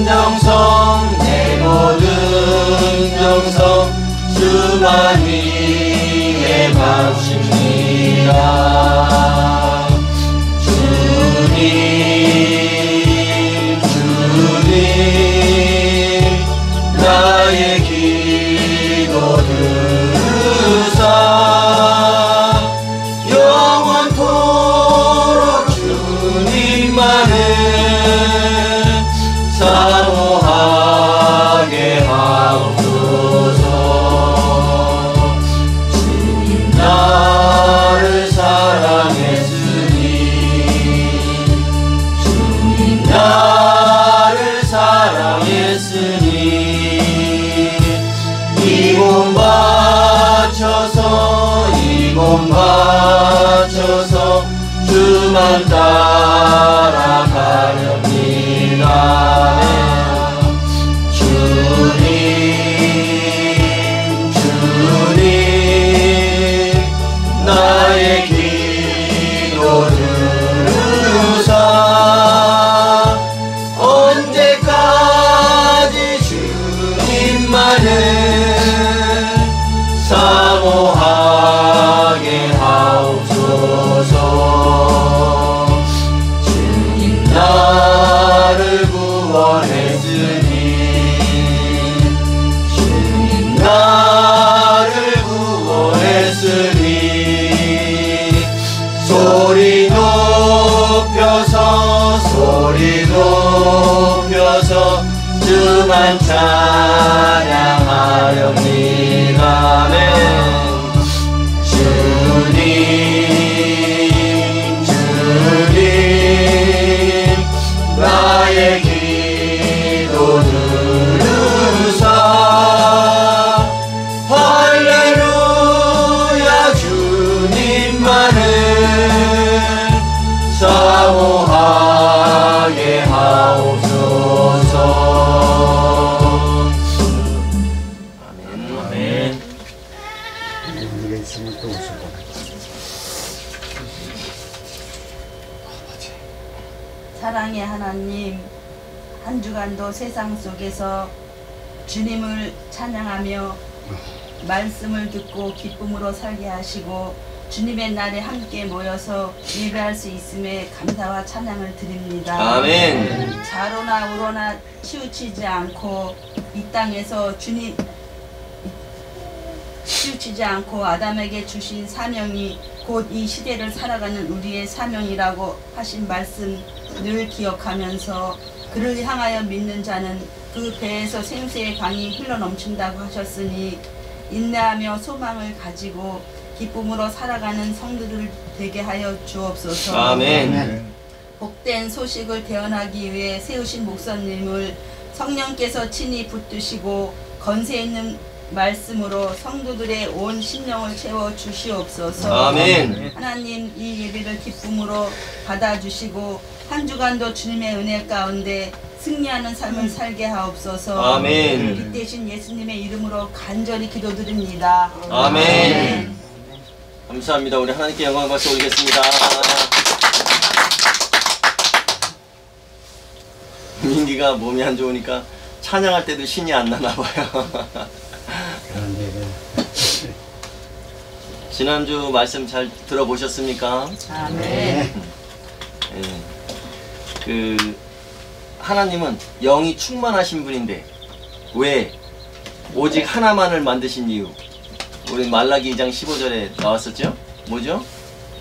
정성 내 모든 정성 주만 위해 바칩니다. 주님 주님 나의 기도 들으사 영원토록 주님만을 사모하게 하옵소서. 주님 나를 사랑했으니 주님 나를 사랑했으니 이 몸 바쳐서 이 몸 바쳐서 주만 따라가렵니다. 주님 주님 나의 기도 들으사 언제까지 주님만을 사모하게 하옵소서. 주님 나를 구원했으니 주님 나를 구원했으니 소리 높여서 주만 찬양하렵니다. 아멘. 주님 주님 나의 기도 들으사 할렐루야 주님만을 사모하게 하옵소서. 아멘. 아멘. 우리가 있으면 또 오실 거다. 사랑의 하나님, 한 주간도 세상 속에서 주님을 찬양하며 말씀을 듣고 기쁨으로 살게 하시고 주님의 날에 함께 모여서 예배할 수 있음에 감사와 찬양을 드립니다. 아멘. 좌로나 우로나 치우치지 않고 이 땅에서 주님 치우치지 않고 아담에게 주신 사명이 곧 이 시대를 살아가는 우리의 사명이라고 하신 말씀 늘 기억하면서 그를 향하여 믿는 자는 그 배에서 생수의 강이 흘러넘친다고 하셨으니 인내하며 소망을 가지고 기쁨으로 살아가는 성도들 되게 하여 주옵소서. 아멘. 복된 소식을 대언하기 위해 세우신 목사님을 성령께서 친히 붙드시고 건세 있는 말씀으로 성도들의 온 심령을 채워 주시옵소서. 아멘. 하나님 이 예배를 기쁨으로 받아주시고 한 주간도 주님의 은혜 가운데 승리하는 삶을 살게 하옵소서. 아멘. 빛 대신 예수님의 이름으로 간절히 기도드립니다. 아멘. 감사합니다. 우리 하나님께 영광 박수 올리겠습니다. 민기가 몸이 안 좋으니까 찬양할 때도 신이 안 나나 봐요. 지난주 말씀 잘 들어보셨습니까? 아멘. 네. 하나님은 영이 충만하신 분인데 왜 오직 하나만을 만드신 이유, 우리 말라기 2장 15절에 나왔었죠? 뭐죠?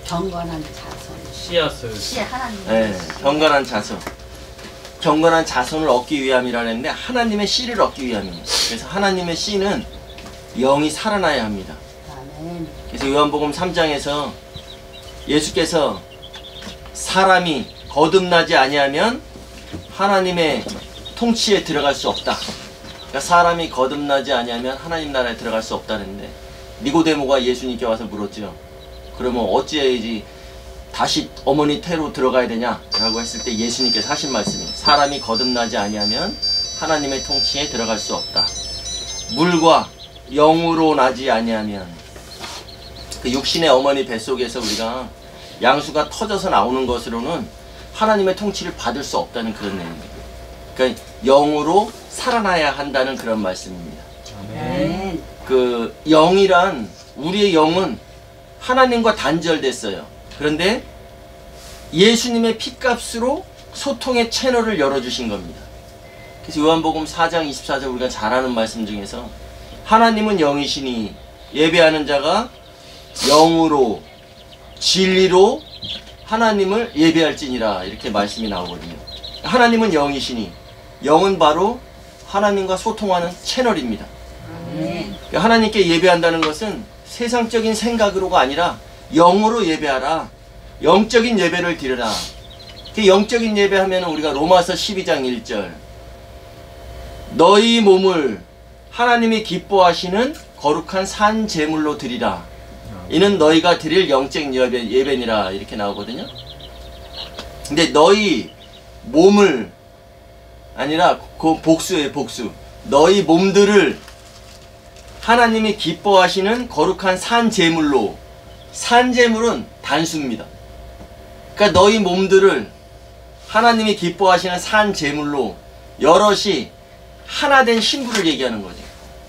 경건한 자손. 씨앗을. 씨 하나님. 네, 경건한 자손. 경건한 자손을 얻기 위함이라고 했는데 하나님의 씨를 얻기 위함입니다. 그래서 하나님의 씨는 영이 살아나야 합니다. 아멘. 그래서 요한복음 3장에서 예수께서 사람이 거듭나지 아니하면 하나님의 통치에 들어갈 수 없다. 그러니까 사람이 거듭나지 아니하면 하나님 나라에 들어갈 수 없다는데 니고데모가 예수님께 와서 물었죠. 그러면 어찌해야지 다시 어머니 태로 들어가야 되냐? 라고 했을 때 예수님께서 하신 말씀이 사람이 거듭나지 아니하면 하나님의 통치에 들어갈 수 없다. 물과 영으로 나지 아니하면 그 육신의 어머니 뱃속에서 우리가 양수가 터져서 나오는 것으로는 하나님의 통치를 받을 수 없다는 그런 내용입니다. 그러니까 영으로 살아나야 한다는 그런 말씀입니다. 아멘. 그 영이란, 우리의 영은 하나님과 단절됐어요. 그런데 예수님의 핏값으로 소통의 채널을 열어주신 겁니다. 그래서 요한복음 4장 24절 우리가 잘 아는 말씀 중에서 하나님은 영이시니 예배하는 자가 영으로 진리로 하나님을 예배할지니라, 이렇게 말씀이 나오거든요. 하나님은 영이시니, 영은 바로 하나님과 소통하는 채널입니다. 아멘. 하나님께 예배한다는 것은 세상적인 생각으로가 아니라 영으로 예배하라, 영적인 예배를 드려라. 그 영적인 예배하면 우리가 로마서 12장 1절, 너희 몸을 하나님이 기뻐하시는 거룩한 산 제물로 드리라, 이는 너희가 드릴 영적 예배니라, 이렇게 나오거든요. 근데 너희 몸을 아니라 그 복수예요, 복수. 너희 몸들을 하나님이 기뻐하시는 거룩한 산 제물로, 산 제물은 단수입니다. 그러니까 너희 몸들을 하나님이 기뻐하시는 산 제물로, 여럿이 하나된 신부를 얘기하는 거죠.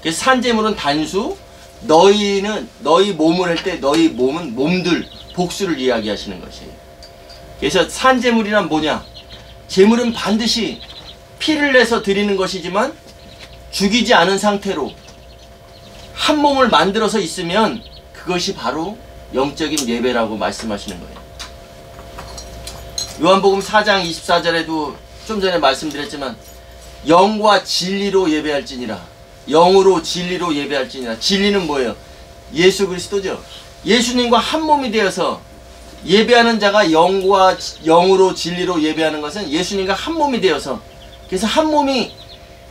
그래서 산 제물은 단수, 너희는 너희 몸을 할 때 너희 몸은 몸들, 복수를 이야기하시는 것이에요. 그래서 산 제물이란 뭐냐? 제물은 반드시 피를 내서 드리는 것이지만 죽이지 않은 상태로 한 몸을 만들어서 있으면 그것이 바로 영적인 예배라고 말씀하시는 거예요. 요한복음 4장 24절에도 좀 전에 말씀드렸지만 영과 진리로 예배할지니라, 영으로 진리로 예배할지니라. 진리는 뭐예요? 예수 그리스도죠. 예수님과 한 몸이 되어서 예배하는 자가 영과 영으로 진리로 예배하는 것은 예수님과 한 몸이 되어서, 그래서 한 몸이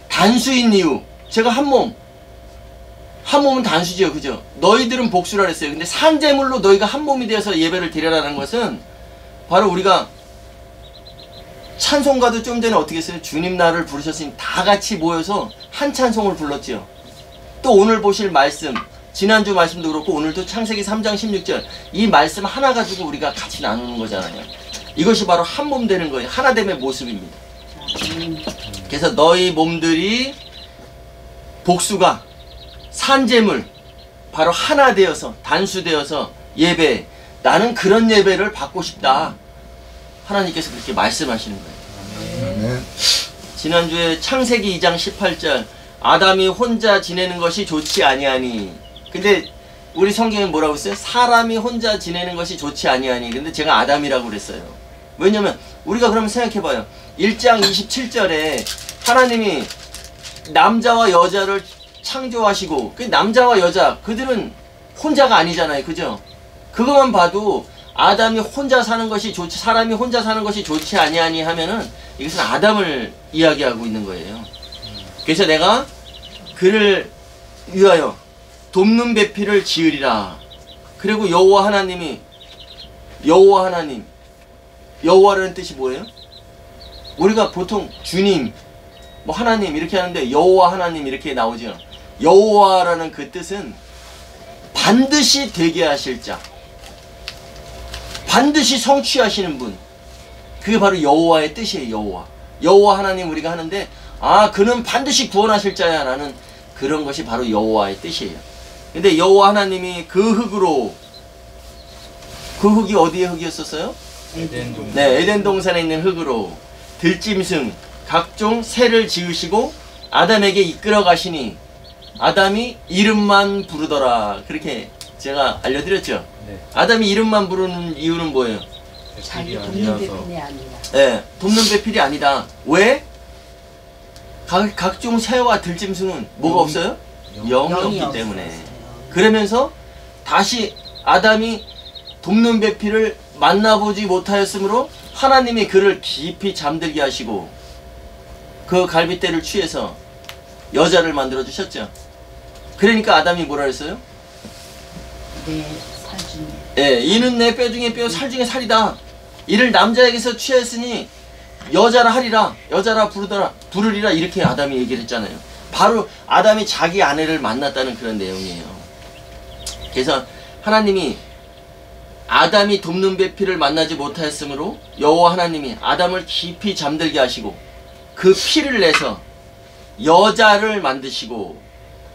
단수인 이유, 제가 한 몸은 단수죠, 그죠? 너희들은 복수라 그랬어요. 근데 산제물로 너희가 한 몸이 되어서 예배를 드려라는 것은 바로 우리가 찬송가도 좀 전에 어떻게 했어요? 주님 나를 부르셨으니 다 같이 모여서 한 찬송을 불렀죠. 또 오늘 보실 말씀, 지난주 말씀도 그렇고 오늘도 창세기 3장 16절, 이 말씀 하나 가지고 우리가 같이 나누는 거잖아요. 이것이 바로 한 몸 되는 거예요. 하나됨의 모습입니다. 그래서 너희 몸들이, 복수가 산제물, 바로 하나 되어서, 단수되어서 예배, 나는 그런 예배를 받고 싶다, 하나님께서 그렇게 말씀하시는 거예요. 네. 지난주에 창세기 2장 18절, 아담이 혼자 지내는 것이 좋지 아니하니. 근데 우리 성경에 뭐라고 했어요? 사람이 혼자 지내는 것이 좋지 아니하니. 근데 제가 아담이라고 그랬어요. 왜냐면 우리가 그러면 생각해봐요. 1장 27절에 하나님이 남자와 여자를 창조하시고, 그 남자와 여자, 그들은 혼자가 아니잖아요, 그죠? 그것만 봐도 아담이 혼자 사는 것이 좋지, 사람이 혼자 사는 것이 좋지 아니하니 하면은 이것은 아담을 이야기하고 있는 거예요. 그래서 내가 그를 위하여 돕는 배필을 지으리라. 그리고 여호와 하나님이, 여호와 하나님, 여호와라는 뜻이 뭐예요? 우리가 보통 주님, 뭐 하나님 이렇게 하는데 여호와 하나님 이렇게 나오죠. 여호와라는 그 뜻은 반드시 되게 하실 자, 반드시 성취하시는 분, 그게 바로 여호와의 뜻이에요. 여호와, 여호와 하나님 우리가 하는데, 아 그는 반드시 구원하실 자야 라는 그런 것이 바로 여호와의 뜻이에요. 근데 여호와 하나님이 그 흙으로, 그 흙이 어디의 흙이었었어요? 네, 에덴 동산에 있는 흙으로 들짐승 각종 새를 지으시고 아담에게 이끌어 가시니 아담이 이름만 부르더라, 그렇게 제가 알려드렸죠. 네. 아담이 이름만 부르는 이유는 뭐예요? 자기 돕는 배필이 아니라. 네, 돕는 배필이 아니다. 왜? 각종 새와 들짐승은 뭐가 없어요? 영이 없기 때문에. 없었어요. 그러면서 다시 아담이 돕는 배필을 만나보지 못하였으므로 하나님이 그를 깊이 잠들게 하시고 그 갈빗대를 취해서 여자를 만들어 주셨죠. 그러니까 아담이 뭐라 했어요? 내 살 중에. 예, 이는 내 뼈 중에 뼈, 살 중에 살이다. 이를 남자에게서 취했으니 여자라 하리라, 여자라 부르리라, 이렇게 아담이 얘기를 했잖아요. 바로 아담이 자기 아내를 만났다는 그런 내용이에요. 그래서 하나님이 아담이 돕는 배필을 만나지 못하였으므로 여호와 하나님이 아담을 깊이 잠들게 하시고 그 피를 내서 여자를 만드시고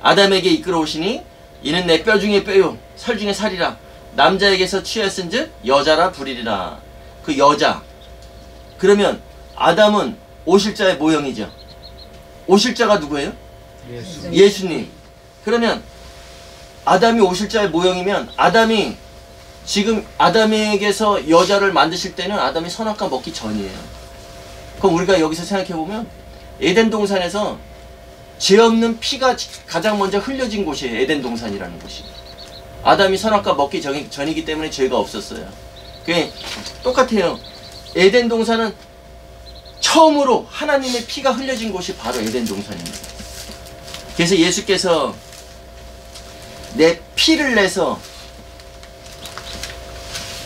아담에게 이끌어 오시니 이는 내 뼈 중에 뼈요 살 중에 살이라 남자에게서 취하였은즉 여자라 부리리라. 그 여자. 그러면 아담은 오실자의 모형이죠. 오실자가 누구예요? 예수. 예수님. 그러면 아담이 오실자의 모형이면 아담이 지금 아담에게서 여자를 만드실 때는 아담이 선악과 먹기 전이에요. 그럼 우리가 여기서 생각해보면 에덴 동산에서 죄 없는 피가 가장 먼저 흘려진 곳이에요. 에덴 동산이라는 곳이. 아담이 선악과 먹기 전이기 때문에 죄가 없었어요. 그게 똑같아요. 에덴 동산은 처음으로 하나님의 피가 흘려진 곳이 바로 에덴 동산입니다. 그래서 예수께서 내 피를 내서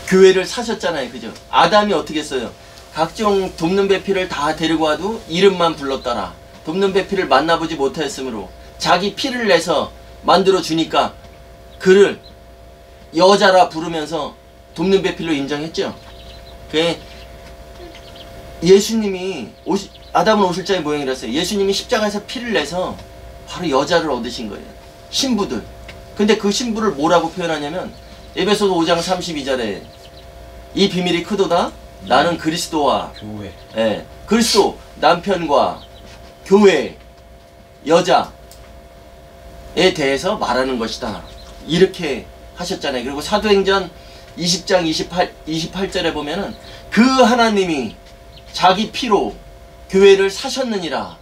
교회를 사셨잖아요. 그죠? 아담이 어떻게 했어요? 각종 돕는 배필을 다 데리고 와도 이름만 불렀더라. 돕는 배필을 만나보지 못하였으므로 자기 피를 내서 만들어 주니까 그를 여자라 부르면서 돕는 배필로 인정했죠. 그게 예수님이 아담은 오실자의 모형이라서요. 예수님이 십자가에서 피를 내서 바로 여자를 얻으신 거예요. 신부들. 근데 그 신부를 뭐라고 표현하냐면 에베소서 5장 32절에 이 비밀이 크도다. 나는 그리스도와 교회. 예, 그리스도 남편과 교회 여자에 대해서 말하는 것이다. 이렇게 하셨잖아요. 그리고 사도행전 20장 28절에 보면은 그 하나님이 자기 피로 교회를 사셨느니라.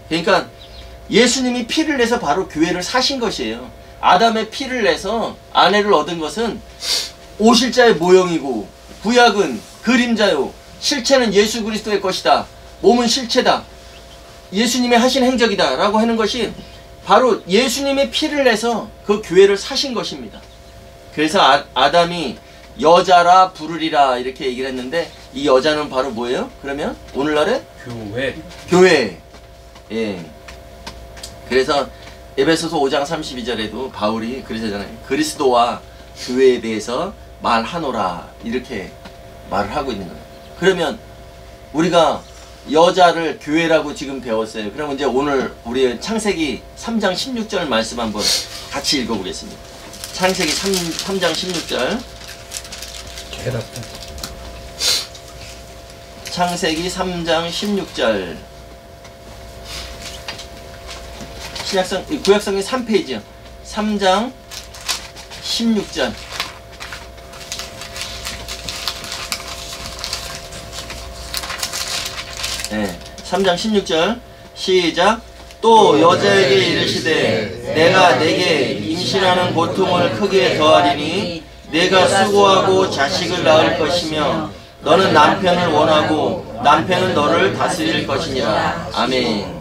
그러니까 예수님이 피를 내서 바로 교회를 사신 것이에요. 아담의 피를 내서 아내를 얻은 것은 오실자의 모형이고 구약은 그림자요 실체는 예수 그리스도의 것이다. 몸은 실체다. 예수님이 하신 행적이다 라고 하는 것이 바로 예수님의 피를 내서 그 교회를 사신 것입니다. 그래서 아담이 여자라 부르리라 이렇게 얘기를 했는데 이 여자는 바로 뭐예요? 그러면 오늘날의 교회. 예. 그래서 에베소서 5장 32절에도 바울이 그러잖아요. 그리스도와 교회에 대해서 말하노라 이렇게 말을 하고 있는 거예요. 그러면 우리가 여자를 교회라고 지금 배웠어요. 그럼 이제 오늘 우리 창세기 3장 16절 말씀 한번 같이 읽어보겠습니다. 창세기 3장 16절. 창세기 3장 16절. 구약성경 3페이지요. 3장 16절. 네, 3장 16절 시작. 또 여자에게 이르시되 내가 내게 임신하는 고통을 크게 더하리니 내가 수고하고 자식을 낳을 것이며 너는 남편을 원하고 남편은 너를 다스릴 것이니라. 아멘.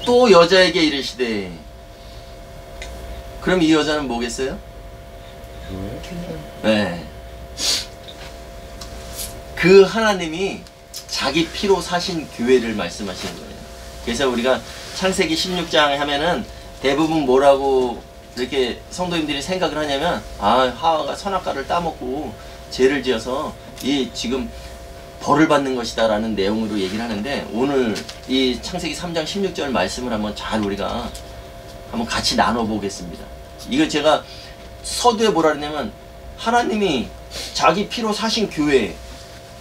또 여자에게 이르시되. 그럼 이 여자는 뭐겠어요? 네. 그 하나님이 자기 피로 사신 교회를 말씀하시는 거예요. 그래서 우리가 창세기 16장 하면은 대부분 뭐라고 이렇게 성도님들이 생각을 하냐면 하와가 선악과를 따먹고 죄를 지어서 이 지금 벌을 받는 것이다 라는 내용으로 얘기를 하는데 오늘 이 창세기 3장 16절 말씀을 한번 잘 우리가 한번 같이 나눠보겠습니다. 이거 제가 서두에 뭐라 그러냐면 하나님이 자기 피로 사신 교회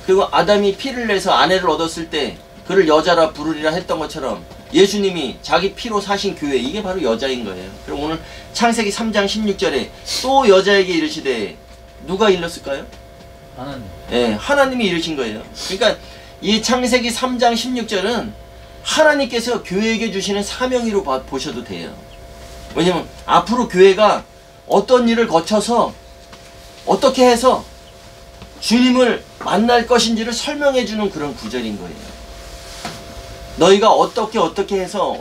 그리고 아담이 피를 내서 아내를 얻었을 때 그를 여자라 부르리라 했던 것처럼 예수님이 자기 피로 사신 교회 이게 바로 여자인 거예요. 그럼 오늘 창세기 3장 16절에 또 여자에게 이르시되 누가 일렀을까요? 하나님. 예, 하나님이 이르신 거예요. 그러니까 이 창세기 3장 16절은 하나님께서 교회에게 주시는 사명으로 보셔도 돼요. 왜냐면 앞으로 교회가 어떤 일을 거쳐서 어떻게 해서 주님을 만날 것인지를 설명해 주는 그런 구절인 거예요. 너희가 어떻게 해서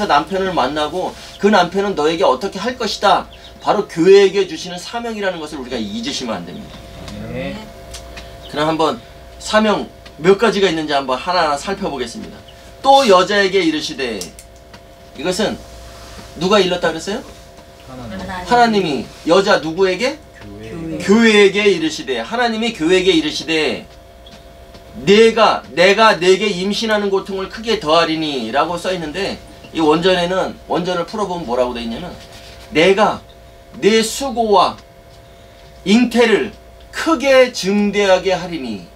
남편을 만나고 그 남편은 너에게 어떻게 할 것이다. 바로 교회에게 주시는 사명이라는 것을 우리가 잊으시면 안 됩니다. 네. 그럼 한번 사명 몇 가지가 있는지 한번 하나하나 살펴보겠습니다. 또 여자에게 이르시되 이것은 누가 일렀다 그랬어요? 하나님이 여자 누구에게? 교회에게 이르시되 하나님이 교회에게 이르시되 내가 내게 임신하는 고통을 크게 더하리니 라고 써있는데, 이 원전을 풀어보면 뭐라고 되어 있냐면, 내가 내 수고와 잉태를 크게 증대하게 하리니,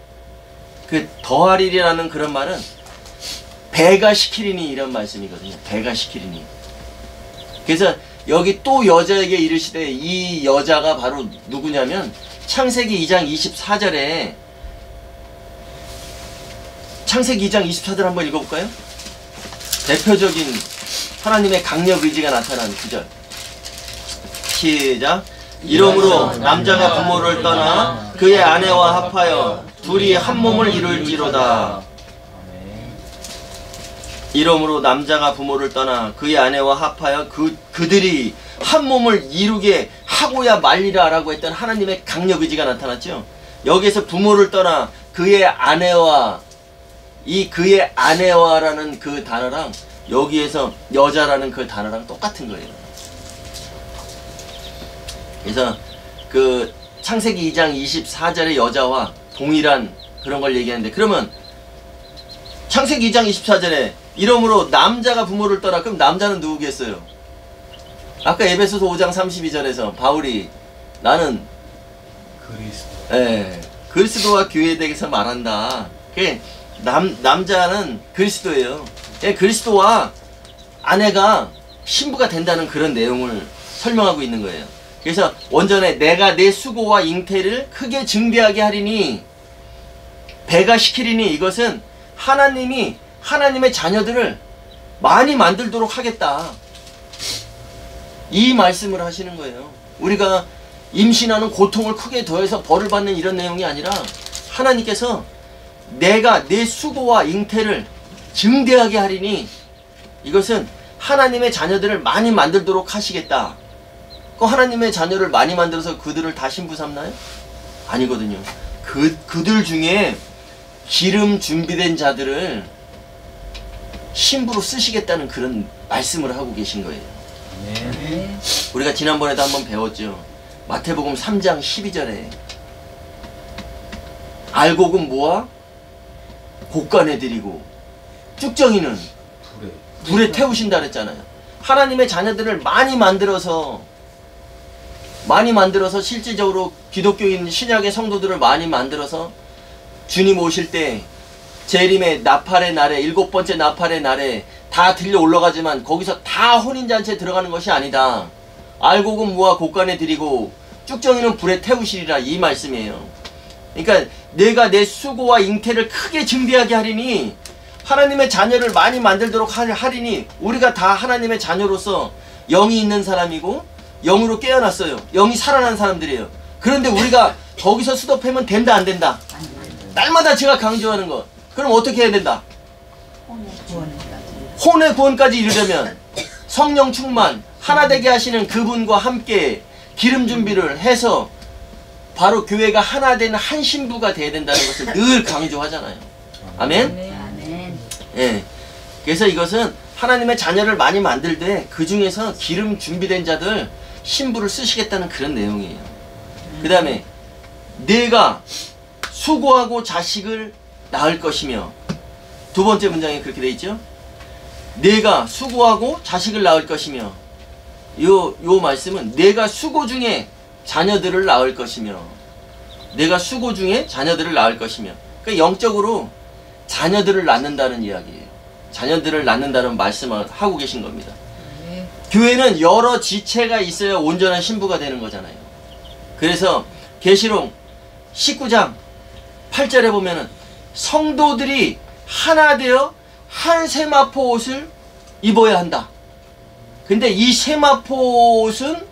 그 더하리라는 그런 말은 배가 시키리니 이런 말씀이거든요. 배가 시키리니. 그래서 여기 또 여자에게 이르시되, 이 여자가 바로 누구냐면 창세기 2장 24절에 창세기 2장 24절 한번 읽어볼까요? 대표적인 하나님의 강력 의지가 나타나는 구절. 시작. 이러므로 남자가 부모를 떠나 그의 아내와 합하여 둘이 한 몸을 이룰지로다. 이러므로 남자가 부모를 떠나 그의 아내와 합하여 그들이 한 몸을 이루게 하고야 말리라 라고 했던 하나님의 강력 의지가 나타났죠. 여기에서 부모를 떠나 그의 아내와, 이 그의 아내와라는 그 단어랑 여기에서 여자라는 그 단어랑 똑같은 거예요. 그래서 그 창세기 2장 24절의 여자와 동일한 그런 걸 얘기하는데, 그러면 창세기 2장 24절에 이러므로 남자가 부모를 떠나, 그럼 남자는 누구겠어요? 아까 에베소서 5장 32절에서 바울이 나는 그리스도와 교회에 대해서 말한다. 남자는 그리스도예요. 그리스도와 아내가 신부가 된다는 그런 내용을 설명하고 있는 거예요. 그래서 원전에 내가 내 수고와 잉태를 크게 증대하게 하리니, 배가 시키리니, 이것은 하나님이 하나님의 자녀들을 많이 만들도록 하겠다, 이 말씀을 하시는 거예요. 우리가 임신하는 고통을 크게 더해서 벌을 받는 이런 내용이 아니라, 하나님께서 내가 내 수고와 잉태를 증대하게 하리니, 이것은 하나님의 자녀들을 많이 만들도록 하시겠다. 그 하나님의 자녀를 많이 만들어서 그들을 다 신부 삼나요? 아니거든요. 그들 중에 기름 준비된 자들을 신부로 쓰시겠다는 그런 말씀을 하고 계신 거예요. 네. 우리가 지난번에도 한번 배웠죠. 마태복음 3장 12절에 알곡은 모아 곡간에 드리고 쭉정이는 불에 태우신다 그랬잖아요. 하나님의 자녀들을 많이 만들어서 실질적으로 기독교인 신약의 성도들을 많이 만들어서 주님 오실 때 재림의 나팔의 날에, 7번째 나팔의 날에 다 들려 올라가지만 거기서 다 혼인잔치에 들어가는 것이 아니다. 알곡은 모아 곡간에 드리고 쭉정이는 불에 태우시리라, 이 말씀이에요. 그러니까 내가 내 수고와 잉태를 크게 증대하게 하리니, 하나님의 자녀를 많이 만들도록 하리니, 우리가 다 하나님의 자녀로서 영이 있는 사람이고 영으로 깨어났어요. 영이 살아난 사람들이에요. 그런데 우리가 거기서 수도패면 된다 안 된다? 날마다 제가 강조하는 것. 그럼 어떻게 해야 된다? 혼의 구원까지 이르려면 성령 충만, 하나 되게 하시는 그분과 함께 기름 준비를 해서 바로 교회가 하나 되는 한 신부가 돼야 된다는 것을 늘 강조하잖아요. 아멘? 예. 그래서 이것은 하나님의 자녀를 많이 만들 때 그 중에서 기름 준비된 자들 신부를 쓰시겠다는 그런 내용이에요. 그 다음에 내가 수고하고 자식을 낳을 것이며, 두 번째 문장에 그렇게 돼 있죠. 내가 수고하고 자식을 낳을 것이며, 요 말씀은 내가 수고 중에 자녀들을 낳을 것이며, 내가 수고 중에 자녀들을 낳을 것이며, 그러니까 영적으로 자녀들을 낳는다는 이야기예요. 자녀들을 낳는다는 말씀을 하고 계신 겁니다. 교회는 여러 지체가 있어야 온전한 신부가 되는 거잖아요. 그래서 계시록 19장 8절에 보면은 성도들이 하나 되어 한 세마포 옷을 입어야 한다. 근데 이 세마포 옷은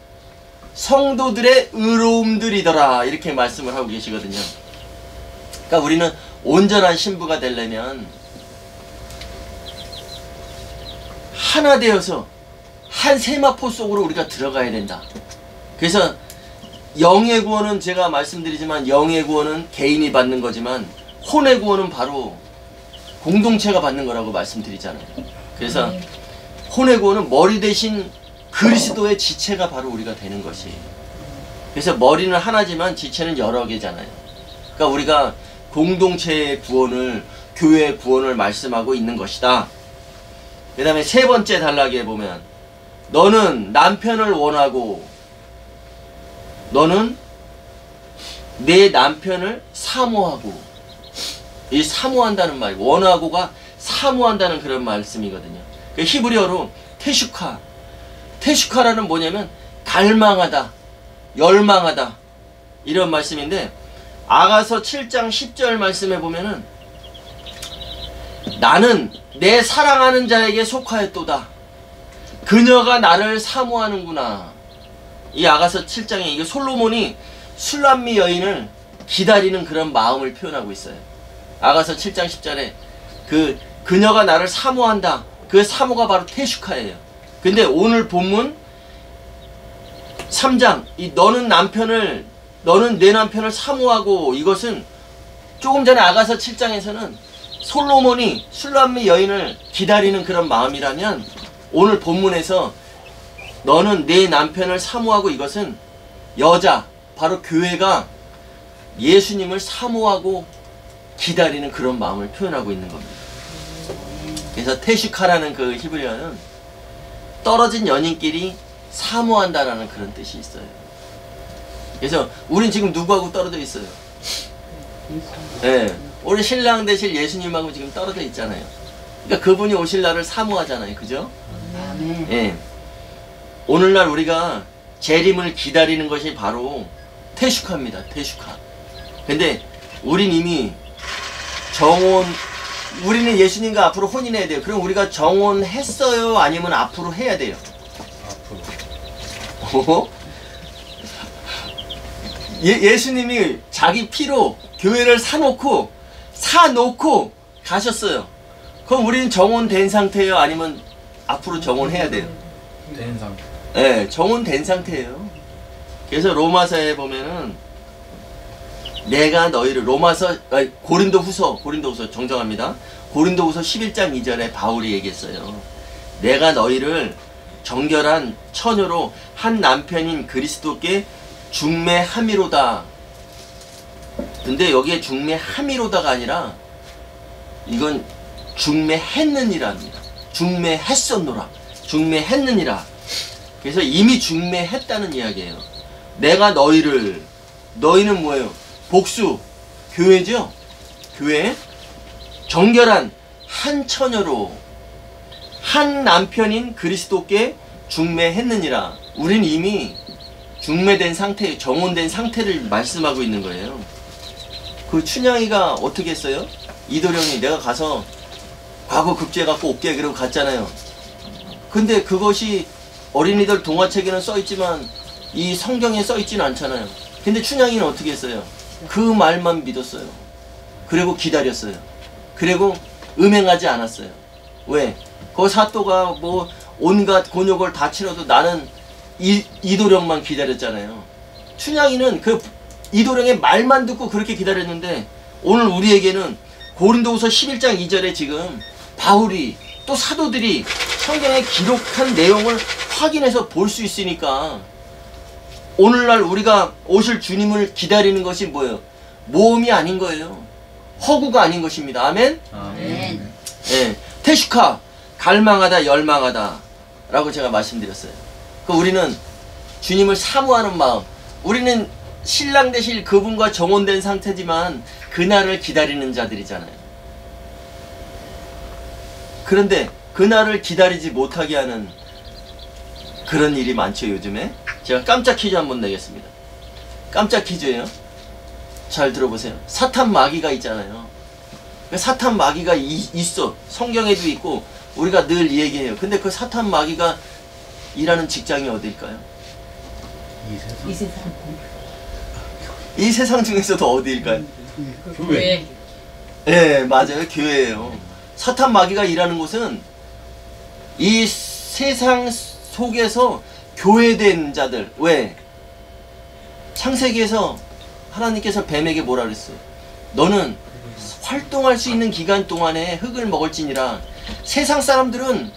성도들의 의로움들이더라, 이렇게 말씀을 하고 계시거든요. 그러니까 우리는 온전한 신부가 되려면 하나 되어서 한 세마포 속으로 우리가 들어가야 된다. 그래서 영의 구원은 제가 말씀드리지만, 영의 구원은 개인이 받는 거지만 혼의 구원은 바로 공동체가 받는 거라고 말씀드리잖아요. 그래서 혼의 구원은 머리 대신 그리스도의 지체가 바로 우리가 되는 것이에요. 그래서 머리는 하나지만 지체는 여러 개잖아요. 그러니까 우리가 공동체의 구원을, 교회의 구원을 말씀하고 있는 것이다. 그 다음에 세 번째 단락에 보면 너는 남편을 원하고 너는 내 남편을 사모하고, 이 사모한다는 말, 원하고가 사모한다는 그런 말씀이거든요. 그 히브리어로 테슈카, 테슈카라는 뭐냐면 갈망하다, 열망하다, 이런 말씀인데, 아가서 7장 10절 말씀에 보면은 나는 내 사랑하는 자에게 속하였도다. 그녀가 나를 사모하는구나. 이 아가서 7장에 이게 솔로몬이 술람미 여인을 기다리는 그런 마음을 표현하고 있어요. 아가서 7장 10절에 그녀가 나를 사모한다. 그 사모가 바로 테슈카예요. 근데 오늘 본문 3장 이 너는 내 남편을 사모하고, 이것은 조금 전에 아가서 7장에서는 솔로몬이 술람미 여인을 기다리는 그런 마음이라면, 오늘 본문에서 너는 내 남편을 사모하고, 이것은 여자, 바로 교회가 예수님을 사모하고 기다리는 그런 마음을 표현하고 있는 겁니다. 그래서 테슈카라는 그 히브리어는 떨어진 연인끼리 사모한다라는 그런 뜻이 있어요. 그래서 우린 지금 누구하고 떨어져 있어요? 네, 우리 신랑 되실 예수님하고 지금 떨어져 있잖아요. 그러니까 그분이 오실 날을 사모하잖아요. 그죠? 네. 오늘날 우리가 재림을 기다리는 것이 바로 테슈카입니다. 테슈카. 근데 우린 이미 우리는 예수님과 앞으로 혼인해야 돼요. 그럼 우리가 정혼했어요? 아니면 앞으로 해야 돼요? 앞으로. 예수님이 자기 피로 교회를 사놓고 가셨어요. 그럼 우리는 정혼된 상태예요? 아니면 앞으로 정혼해야 돼요? 된 상태. 네, 정혼된 상태예요. 그래서 로마서에 보면은 내가 너희를, 고린도후서 정정합니다. 고린도후서 11장 2절에 바울이 얘기했어요. 내가 너희를 정결한 처녀로 한 남편인 그리스도께 중매함이로다. 근데 여기에 중매함이로다가 아니라 이건 중매했느니라 합니다. 중매했었노라. 중매했느니라. 그래서 이미 중매했다는 이야기예요. 내가 너희는 뭐예요? 복수, 교회죠? 교회. 정결한 한 처녀로 한 남편인 그리스도께 중매했느니라. 우린 이미 중매된 상태, 정혼된 상태를 말씀하고 있는 거예요. 그 춘향이가 어떻게 했어요? 이도령이 내가 가서 과거 급제해갖고 올게 그러고 갔잖아요. 근데 그것이 어린이들 동화책에는 써있지만 이 성경에 써있지는 않잖아요. 근데 춘향이는 어떻게 했어요? 그 말만 믿었어요. 그리고 기다렸어요. 그리고 음행하지 않았어요. 왜? 그 사또가 뭐 온갖 곤욕을 다 치러도 나는 이도령만 기다렸잖아요. 춘향이는 그 이도령의 말만 듣고 그렇게 기다렸는데, 오늘 우리에게는 고린도후서 11장 2절에 지금 바울이 또 사도들이 성경에 기록한 내용을 확인해서 볼 수 있으니까, 오늘날 우리가 오실 주님을 기다리는 것이 뭐예요? 모험이 아닌 거예요. 허구가 아닌 것입니다. 아멘? 아멘. 네. 테슈카, 갈망하다, 열망하다 라고 제가 말씀드렸어요. 우리는 주님을 사모하는 마음, 우리는 신랑 되실 그분과 정혼된 상태지만 그날을 기다리는 자들이잖아요. 그런데 그날을 기다리지 못하게 하는 그런 일이 많죠, 요즘에. 제가 깜짝 퀴즈 한번 내겠습니다. 깜짝 퀴즈예요. 잘 들어보세요. 사탄 마귀가 있잖아요. 사탄 마귀가 있어. 성경에도 있고 우리가 늘 얘기해요. 근데 그 사탄 마귀가 일하는 직장이 어디일까요? 이 세상. 이 세상 중에서도 어디일까요? 교회. 네, 맞아요. 교회예요. 사탄 마귀가 일하는 곳은 이 세상 속에서 교회된 자들. 왜? 창세기에서 하나님께서 뱀에게 뭐라 그랬어요? 너는 활동할 수 있는 기간 동안에 흙을 먹을지니라. 세상 사람들은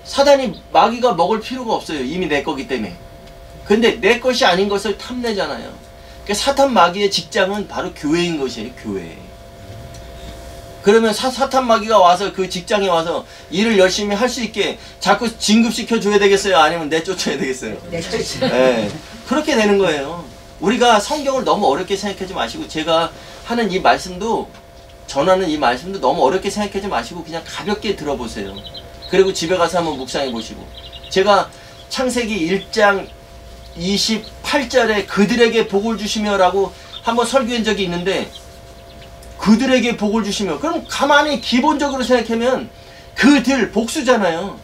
사단이, 마귀가 먹을 필요가 없어요. 이미 내 거기 때문에. 근데 내 것이 아닌 것을 탐내잖아요. 그러니까 사탄 마귀의 직장은 바로 교회인 것이에요. 교회. 그러면 사탄 마귀가 와서 그 직장에 와서 일을 열심히 할 수 있게 자꾸 진급시켜 줘야 되겠어요? 아니면 내쫓아야 되겠어요? 네, 그렇게 되는 거예요. 우리가 성경을 너무 어렵게 생각하지 마시고, 제가 하는 이 말씀도, 전하는 이 말씀도 너무 어렵게 생각하지 마시고 그냥 가볍게 들어보세요. 그리고 집에 가서 한번 묵상해 보시고, 제가 창세기 1장 28절에 그들에게 복을 주시며 라고 한번 설교한 적이 있는데, 그들에게 복을 주시며, 그럼 가만히 기본적으로 생각하면 그들 복수잖아요.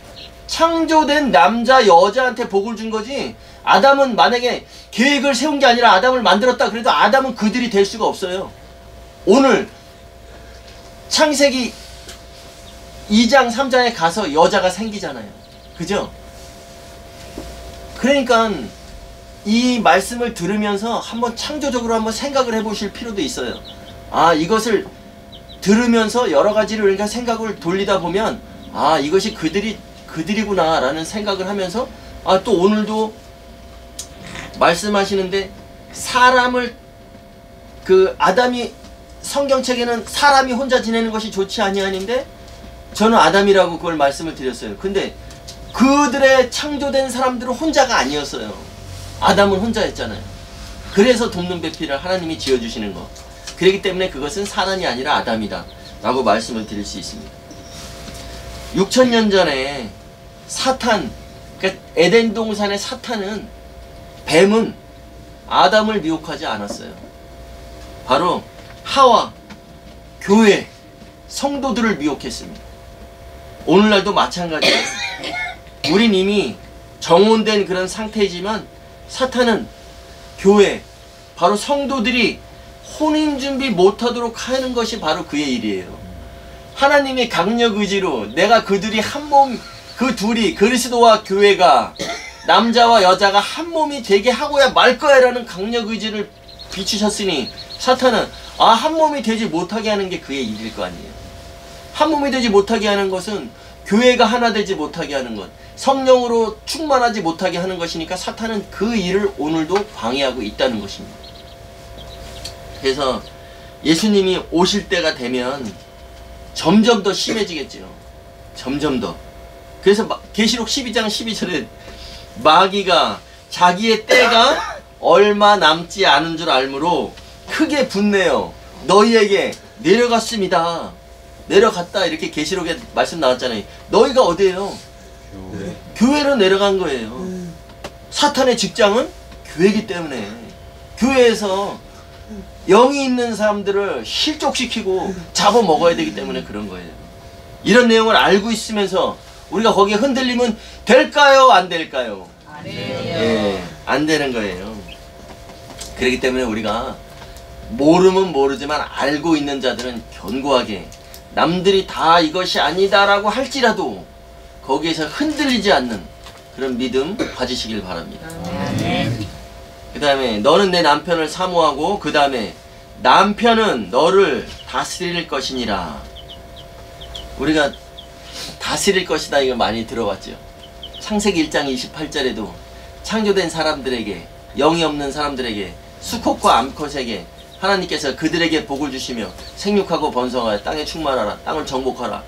창조된 남자 여자한테 복을 준 거지, 아담은 만약에 계획을 세운 게 아니라 아담을 만들었다 그래도 아담은 그들이 될 수가 없어요. 오늘 창세기 2장 3장에 가서 여자가 생기잖아요. 그죠? 그러니까 이 말씀을 들으면서 한번 창조적으로 한번 생각을 해보실 필요도 있어요. 아, 이것을 들으면서 여러 가지를 우리가 생각을 돌리다 보면, 아, 이것이 그들이구나 라는 생각을 하면서, 아, 또 오늘도 말씀하시는데, 사람을, 아담이, 성경책에는 사람이 혼자 지내는 것이 좋지 아니하는데, 저는 아담이라고 그걸 말씀을 드렸어요. 근데 그들의 창조된 사람들은 혼자가 아니었어요. 아담은 혼자였잖아요. 그래서 돕는 배필을 하나님이 지어주시는 거. 그렇기 때문에 그것은 사단이 아니라 아담이다 라고 말씀을 드릴 수 있습니다. 6000년 전에 사탄, 그러니까 에덴 동산의 사탄은, 뱀은 아담을 미혹하지 않았어요. 바로 하와, 교회, 성도들을 미혹했습니다. 오늘날도 마찬가지예요. 우린 이미 정혼된 그런 상태이지만 사탄은 교회, 바로 성도들이 혼인준비 못하도록 하는 것이 바로 그의 일이에요. 하나님의 강력 의지로 내가 그들이 한 몸, 그 둘이, 그리스도와 교회가, 남자와 여자가 한 몸이 되게 하고야 말 거야 라는 강력 의지를 비추셨으니, 사탄은 한 몸이 되지 못하게 하는 게 그의 일일 거 아니에요. 한 몸이 되지 못하게 하는 것은 교회가 하나 되지 못하게 하는 것, 성령으로 충만하지 못하게 하는 것이니까 사탄은 그 일을 오늘도 방해하고 있다는 것입니다. 그래서 예수님이 오실 때가 되면 점점 더 심해지겠죠. 점점 더. 그래서 계시록 12장 12절에 마귀가 자기의 때가 얼마 남지 않은 줄 알므로 크게 분내어 너희에게 내려갔습니다. 내려갔다, 이렇게 계시록에 말씀 나왔잖아요. 너희가 어디예요? 교회로 내려간 거예요. 사탄의 직장은 교회이기 때문에 교회에서 영이 있는 사람들을 실족시키고 잡아먹어야 되기 때문에 그런 거예요. 이런 내용을 알고 있으면서 우리가 거기에 흔들리면 될까요? 안 될까요? 안 예, 돼요. 안 되는 거예요. 그렇기 때문에 우리가 모르면 모르지만 알고 있는 자들은 견고하게, 남들이 다 이것이 아니다라고 할지라도 거기에서 흔들리지 않는 그런 믿음 가지시길 바랍니다. 그 다음에 너는 내 남편을 사모하고, 그 다음에 남편은 너를 다스릴 것이니라. 우리가 다스릴 것이다 이거 많이 들어봤죠. 창세기 1장 28절에도 창조된 사람들에게, 영이 없는 사람들에게, 수컷과 암컷에게 하나님께서 그들에게 복을 주시며 생육하고 번성하여 땅에 충만하라, 땅을 정복하라,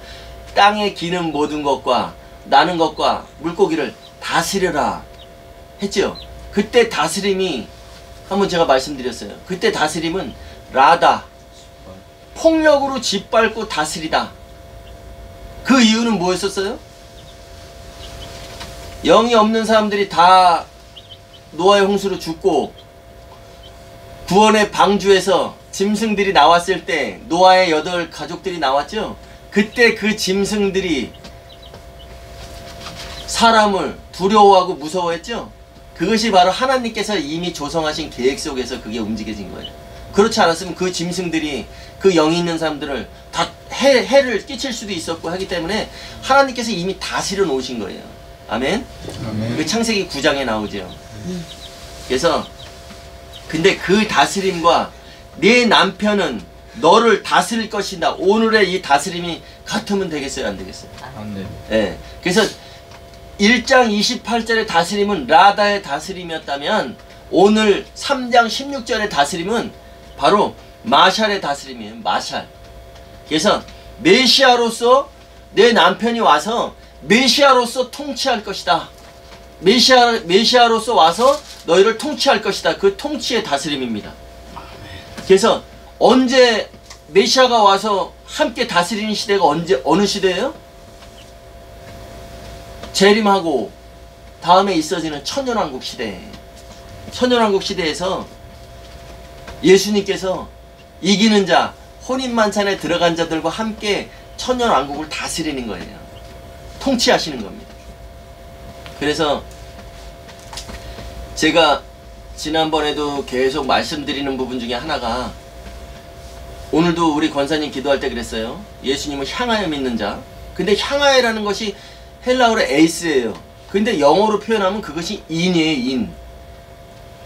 땅에 기는 모든 것과 나는 것과 물고기를 다스려라 했죠. 그때 다스림이, 한번 제가 말씀드렸어요. 그때 다스림은 라다, 폭력으로 짓밟고 다스리다. 그 이유는 뭐였었어요? 영이 없는 사람들이 다 노아의 홍수로 죽고 구원의 방주에서 짐승들이 나왔을 때 노아의 8 가족들이 나왔죠. 그때 그 짐승들이 사람을 두려워하고 무서워했죠. 그것이 바로 하나님께서 이미 조성하신 계획 속에서 그게 움직여진 거예요. 그렇지 않았으면 그 짐승들이 그 영이 있는 사람들을 다 해를 끼칠 수도 있었고 하기 때문에 하나님께서 이미 다스려 놓으신 거예요. 아멘? 아멘. 그 창세기 9장에 나오죠. 그래서 근데 그 다스림과 내 남편은 너를 다스릴 것이다, 오늘의 이 다스림이 같으면 되겠어요? 안 되겠어요? 안 돼. 예. 그래서 1장 28절의 다스림은 라다의 다스림이었다면 오늘 3장 16절의 다스림은 바로 마샬의 다스림이에요. 마샬. 그래서 메시아로서 내 남편이 와서 메시아로서 통치할 것이다. 메시아로서 와서 너희를 통치할 것이다. 그 통치의 다스림입니다. 그래서 언제 메시아가 와서 함께 다스리는 시대가 어느 시대예요? 재림하고 다음에 있어지는 천년왕국 시대. 천년왕국 시대에서 예수님께서 이기는 자, 혼인만찬에 들어간 자들과 함께 천년왕국을 다스리는 거예요. 통치하시는 겁니다. 그래서 제가 지난번에도 계속 말씀드리는 부분 중에 하나가, 오늘도 우리 권사님 기도할 때 그랬어요. 예수님을 향하여 믿는 자. 근데 향하여라는 것이 헬라어로 에이스예요. 근데 영어로 표현하면 그것이 인이에요. 인.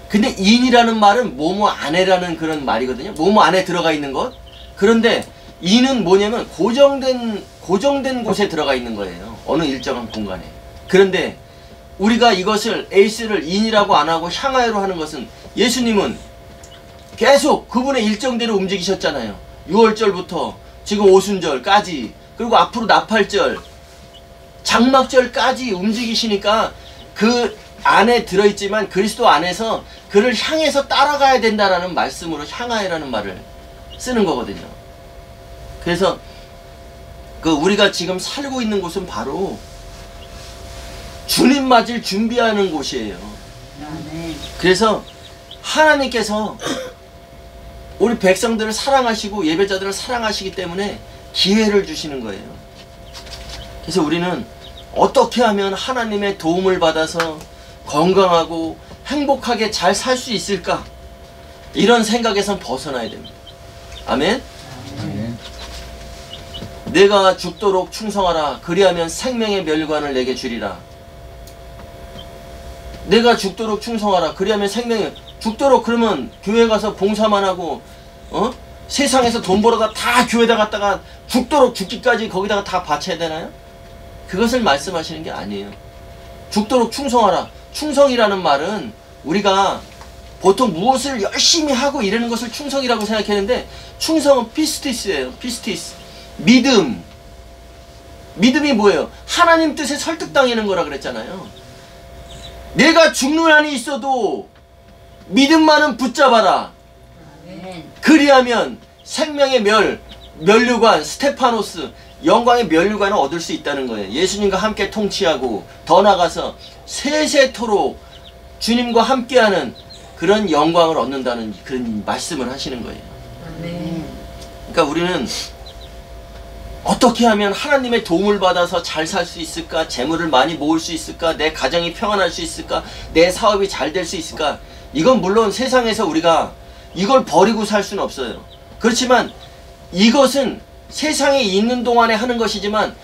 근데 인이라는 말은 뭐뭐 안에라는 그런 말이거든요. 뭐뭐 안에 들어가 있는 것. 그런데 인은 뭐냐면 고정된 곳에 들어가 있는 거예요. 어느 일정한 공간에. 그런데 우리가 이것을 에이스를 인이라고 안 하고 향하여로 하는 것은, 예수님은 계속 그분의 일정대로 움직이셨잖아요. 6월절부터 지금 오순절까지, 그리고 앞으로 나팔절, 장막절까지 움직이시니까 그 안에 들어있지만 그리스도 안에서 그를 향해서 따라가야 된다라는 말씀으로 향하여라는 말을 쓰는 거거든요. 그래서 우리가 지금 살고 있는 곳은 바로 주님 맞을 준비하는 곳이에요. 그래서 하나님께서 우리 백성들을 사랑하시고 예배자들을 사랑하시기 때문에 기회를 주시는 거예요. 그래서 우리는 어떻게 하면 하나님의 도움을 받아서 건강하고 행복하게 잘 살 수 있을까? 이런 생각에선 벗어나야 됩니다. 아멘? 아멘. 내가 죽도록 충성하라. 그리하면 생명의 멸관을 내게 주리라. 내가 죽도록 충성하라. 그리하면 죽도록, 그러면 교회 가서 봉사만 하고 세상에서 돈 벌어다 다 교회에다 갖다가 죽도록 죽기까지 거기다가 다 바쳐야 되나요? 그것을 말씀하시는 게 아니에요. 죽도록 충성하라. 충성이라는 말은 우리가 보통 무엇을 열심히 하고 이러는 것을 충성이라고 생각했는데, 충성은 피스티스예요. 피스티스. 믿음. 믿음이 뭐예요? 하나님 뜻에 설득당하는 거라 그랬잖아요. 내가 죽는 한이 있어도 믿음만은 붙잡아라. 그리하면 생명의 면류관, 스테파노스, 영광의 면류관을 얻을 수 있다는 거예요. 예수님과 함께 통치하고 더 나아가서 세세토록 주님과 함께하는 그런 영광을 얻는다는 그런 말씀을 하시는 거예요. 그러니까 우리는 어떻게 하면 하나님의 도움을 받아서 잘 살 수 있을까? 재물을 많이 모을 수 있을까? 내 가정이 평안할 수 있을까? 내 사업이 잘 될 수 있을까? 이건 물론 세상에서 우리가 이걸 버리고 살 수는 없어요. 그렇지만 이것은 세상에 있는 동안에 하는 것이지만,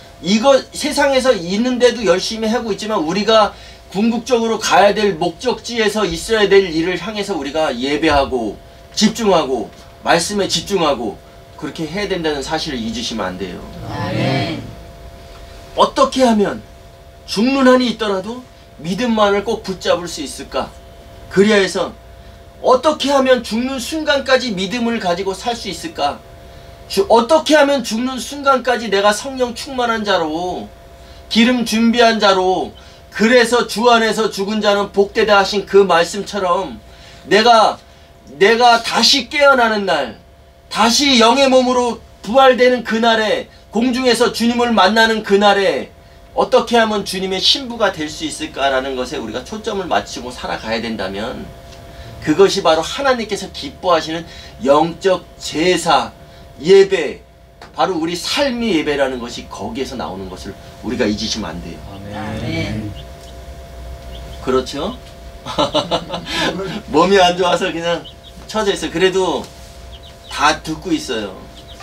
세상에서 있는데도 열심히 하고 있지만, 우리가 궁극적으로 가야 될 목적지에서 있어야 될 일을 향해서 우리가 예배하고 집중하고 말씀에 집중하고 그렇게 해야 된다는 사실을 잊으시면 안 돼요. 아멘. 어떻게 하면 죽는 한이 있더라도 믿음만을 꼭 붙잡을 수 있을까? 그리하여서 어떻게 하면 죽는 순간까지 믿음을 가지고 살 수 있을까? 어떻게 하면 죽는 순간까지 내가 성령 충만한 자로, 기름 준비한 자로, 그래서 주 안에서 죽은 자는 복되다 하신 그 말씀처럼 내가 다시 깨어나는 날, 다시 영의 몸으로 부활되는 그날에, 공중에서 주님을 만나는 그날에 어떻게 하면 주님의 신부가 될 수 있을까라는 것에 우리가 초점을 맞추고 살아가야 된다면, 그것이 바로 하나님께서 기뻐하시는 영적 제사, 예배, 바로 우리 삶의 예배라는 것이 거기에서 나오는 것을 우리가 잊으시면 안 돼요. 아멘. 그렇죠? 몸이 안 좋아서 그냥 처져 있어요. 그래도 다 듣고 있어요.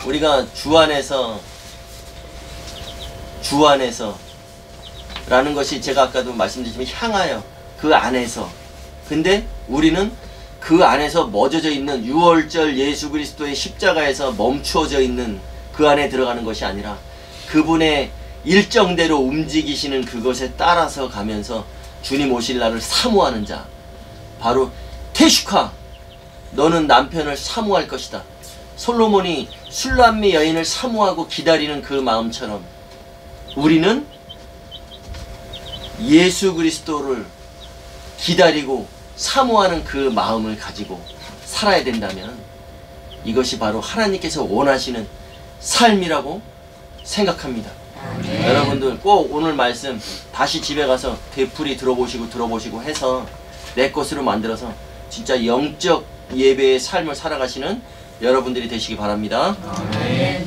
우리가 주 안에서 라는 것이 제가 아까도 말씀드렸지만 향하여, 그 안에서. 근데 우리는 그 안에서 멎어져 있는 6월절 예수 그리스도의 십자가에서 멈추어져 있는 그 안에 들어가는 것이 아니라, 그분의 일정대로 움직이시는 그것에 따라서 가면서 주님 오실 날을 사모하는 자, 바로 태슈카, 너는 남편을 사모할 것이다. 솔로몬이 술람미 여인을 사모하고 기다리는 그 마음처럼 우리는 예수 그리스도를 기다리고 사모하는 그 마음을 가지고 살아야 된다면 이것이 바로 하나님께서 원하시는 삶이라고 생각합니다. 여러분들 꼭 오늘 말씀 다시 집에 가서 되풀이 들어보시고 해서 내 것으로 만들어서 진짜 영적 예배의 삶을 살아가시는 여러분들이 되시기 바랍니다. 아멘.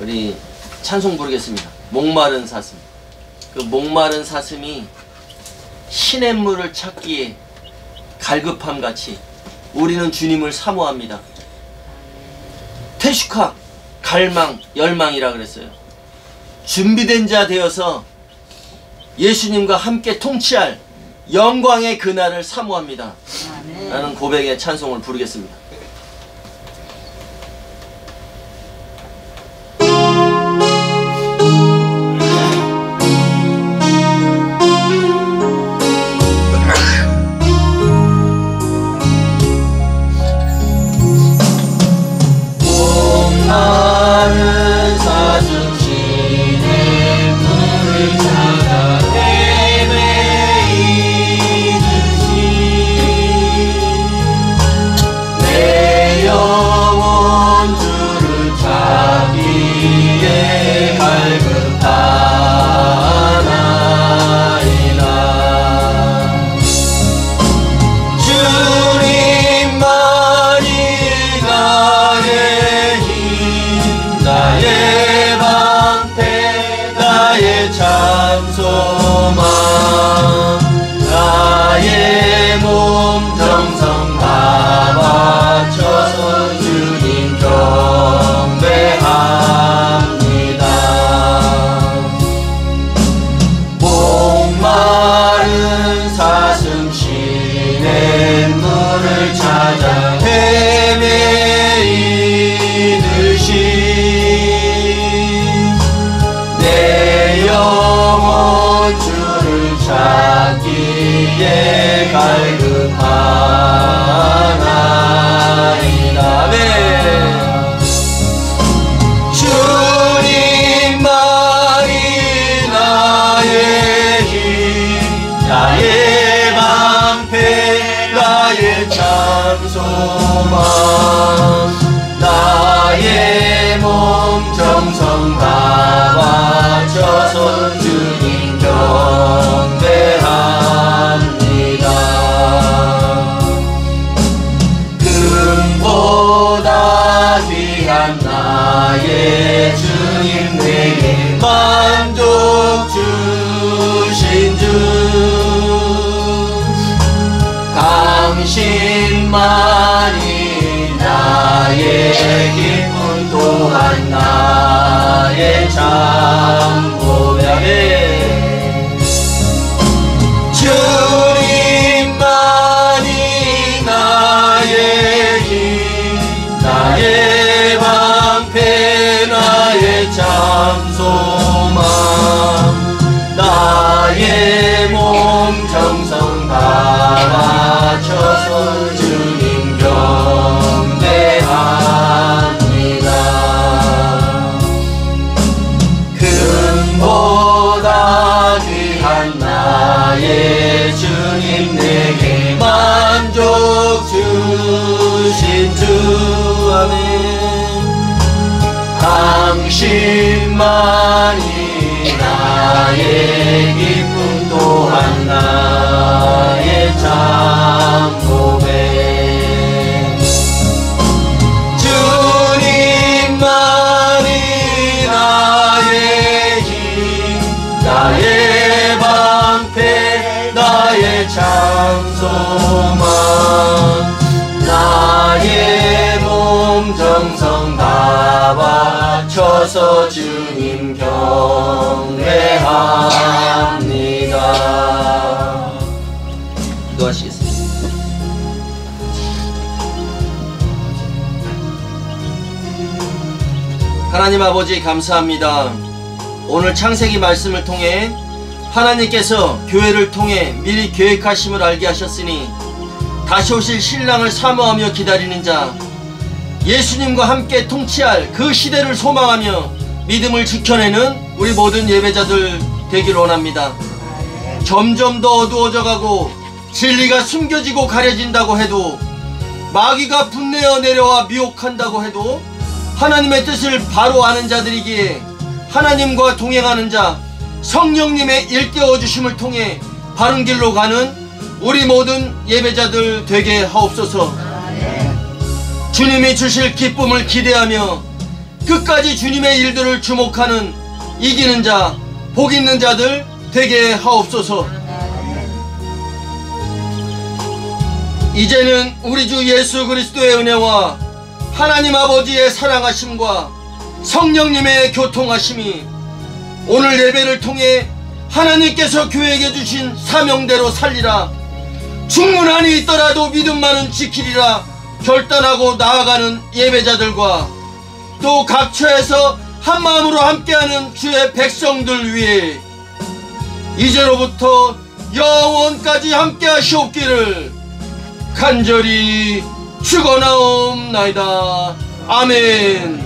우리 찬송 부르겠습니다. 목마른 사슴. 그 목마른 사슴이 시냇물을 찾기에 갈급함 같이 우리는 주님을 사모합니다. 태슈카, 갈망, 열망이라 그랬어요. 준비된 자 되어서 예수님과 함께 통치할 영광의 그날을 사모합니다. 아멘. 라는 고백의 찬송을 부르겠습니다. 목마른 사슴 시냇물을 찾아 헤매이듯이 내 영혼 주를 찾기에 갈급하나이다. 주님만이 나의 나의 방패 나의 참소망 나의 몸 정성 다 바쳐서 주님 경배합니다. 목마른 사슴 시냇물을 찾아 헤매이듯이 내 영혼 주를 찾기에 갈급하나이다. 네. 주님만이 나의 힘 나의 방패 나의 참소망 나의 몸 정성 다 바쳐서 주님 경배합니다. 금보다 귀한 나의 주님 내게 만족 주신 주 당신만이 나의 기쁨 또한 나의 장고백에 주님만이 나의 힘 나의 방패 나의 참소망 나의 몸 정성 다 바쳐서 주님 경배합니다. 금보다 귀한 나의 주님 내게 만족 주신 주 아멘. 당신만이 나의 기쁨 또한 나의 장고백 주님만이 나의 힘 나의 방패 나의 참소망 나의 몸 정성 다 바쳐서 주님 경배합니다. 기도하시겠습니다. 하나님 아버지 감사합니다. 오늘 창세기 말씀을 통해 하나님께서 교회를 통해 미리 계획하심을 알게 하셨으니 다시 오실 신랑을 사모하며 기다리는 자, 예수님과 함께 통치할 그 시대를 소망하며 믿음을 지켜내는 우리 모든 예배자들 되길 원합니다. 점점 더 어두워져 가고 진리가 숨겨지고 가려진다고 해도, 마귀가 분내어 내려와 미혹한다고 해도 하나님의 뜻을 바로 아는 자들이기에 하나님과 동행하는 자, 성령님의 일깨워 주심을 통해 바른 길로 가는 우리 모든 예배자들 되게 하옵소서. 주님이 주실 기쁨을 기대하며 끝까지 주님의 일들을 주목하는 이기는 자, 복 있는 자들 되게 하옵소서. 이제는 우리 주 예수 그리스도의 은혜와 하나님 아버지의 사랑하심과 성령님의 교통하심이 오늘 예배를 통해 하나님께서 교회에게 주신 사명대로 살리라, 충분한이 있더라도 믿음만은 지키리라 결단하고 나아가는 예배자들과 또 각처에서 한마음으로 함께하는 주의 백성들 위해 이제로부터 영원까지 함께 하시옵기를 간절히 축원하옵나이다. 아멘.